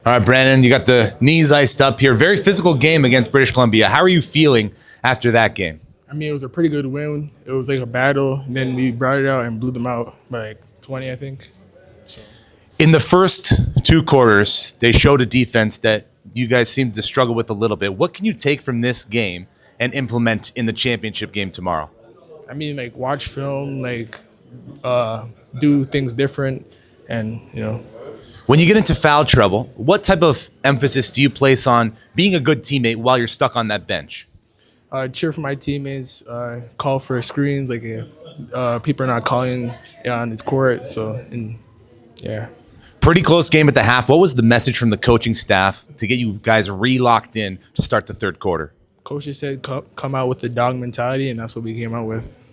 All right, Brandon, you got the knees iced up here. Very physical game against British Columbia. How are you feeling after that game? I mean, it was a pretty good win. It was like a battle, and then we brought it out and blew them out by like 20, I think. So In the first two quarters, they showed a defense that you guys seemed to struggle with a little bit. What can you take from this game and implement in the championship game tomorrow? I mean, like watch film, do things different, and When you get into foul trouble, what type of emphasis do you place on being a good teammate while you're stuck on that bench? cheer for my teammates, call for screens, like if people are not calling on this court. So, and yeah. Pretty close game at the half. What was the message from the coaching staff to get you guys re-locked in to start the third quarter? Coaches said come out with the dog mentality, and that's what we came out with.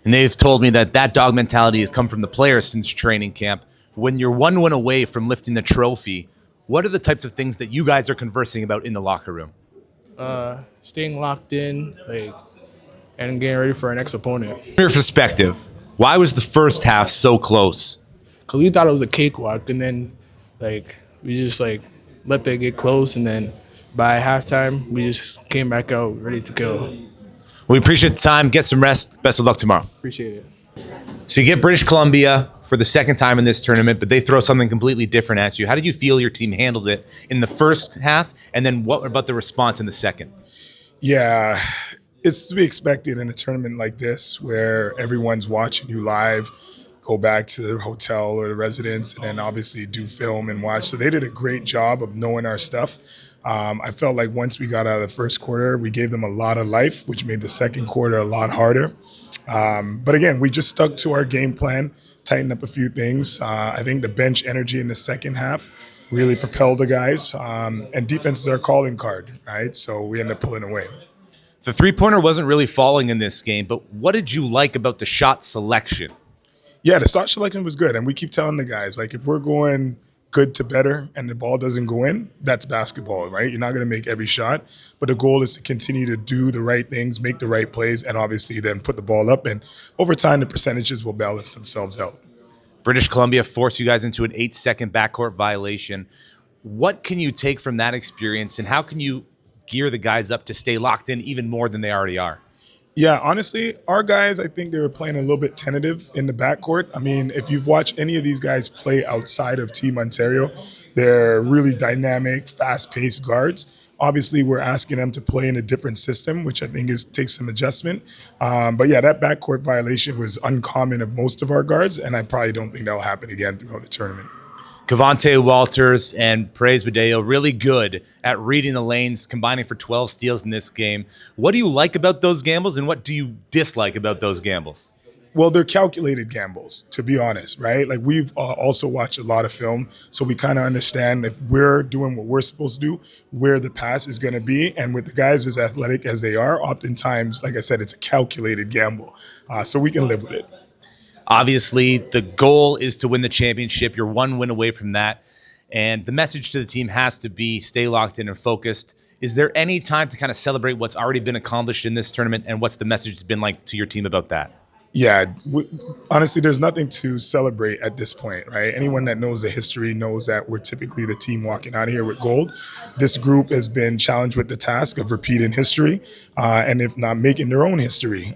And they've told me that dog mentality has come from the players since training camp. When you're one win away from lifting the trophy, what are the types of things that you guys are conversing about in the locker room? Staying locked in, and getting ready for our next opponent. From your perspective, why was the first half so close? Cause we thought it was a cakewalk, and then we just let that get close, and then by halftime we just came back out ready to kill. We appreciate the time. Get some rest. Best of luck tomorrow. Appreciate it. So you get British Columbia for the second time in this tournament, but they throw something completely different at you. How did you feel your team handled it in the first half, and then what about the response in the second? Yeah, it's to be expected in a tournament like this where everyone's watching you live, go back to the hotel or the residence, and then obviously do film and watch. So they did a great job of knowing our stuff. I felt like once we got out of the first quarter, we gave them a lot of life, which made the second quarter a lot harder. But again, we just stuck to our game plan, tightened up a few things. I think the bench energy in the second half really propelled the guys. And defense is our calling card, right? So we ended up pulling away. The three-pointer wasn't really falling in this game, but what did you like about the shot selection? Yeah, the shot selection was good. And we keep telling the guys, if we're going good to better and the ball doesn't go in, that's basketball, right? You're not going to make every shot, but the goal is to continue to do the right things, make the right plays, and obviously then put the ball up. And over time, the percentages will balance themselves out. British Columbia forced you guys into an 8-second backcourt violation. What can you take from that experience, and how can you gear the guys up to stay locked in even more than they already are? Yeah, honestly, our guys, I think they were playing a little bit tentative in the backcourt. I mean, if you've watched any of these guys play outside of Team Ontario, they're really dynamic, fast-paced guards. Obviously, we're asking them to play in a different system, which I think takes some adjustment. But yeah, that backcourt violation was uncommon of most of our guards, and I probably don't think that'll happen again throughout the tournament. Cavante Walters and Praise Badeo really good at reading the lanes, combining for 12 steals in this game. What do you like about those gambles, and what do you dislike about those gambles? Well, they're calculated gambles, to be honest, right? We've also watched a lot of film, so we kind of understand if we're doing what we're supposed to do, where the pass is going to be. And with the guys as athletic as they are, oftentimes, like I said, it's a calculated gamble. So we can live with it. Obviously, the goal is to win the championship. You're one win away from that. And the message to the team has to be stay locked in and focused. Is there any time to kind of celebrate what's already been accomplished in this tournament, and what's the message been like to your team about that? Yeah, honestly, there's nothing to celebrate at this point, right? Anyone that knows the history knows that we're typically the team walking out of here with gold. This group has been challenged with the task of repeating history, and if not, making their own history.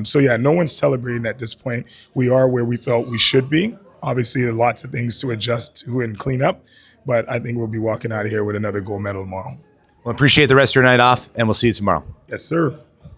So yeah, no one's celebrating at this point. We are where we felt we should be. Obviously, there are lots of things to adjust to and clean up, but I think we'll be walking out of here with another gold medal tomorrow. Well, appreciate the rest of your night off, and we'll see you tomorrow. Yes, sir.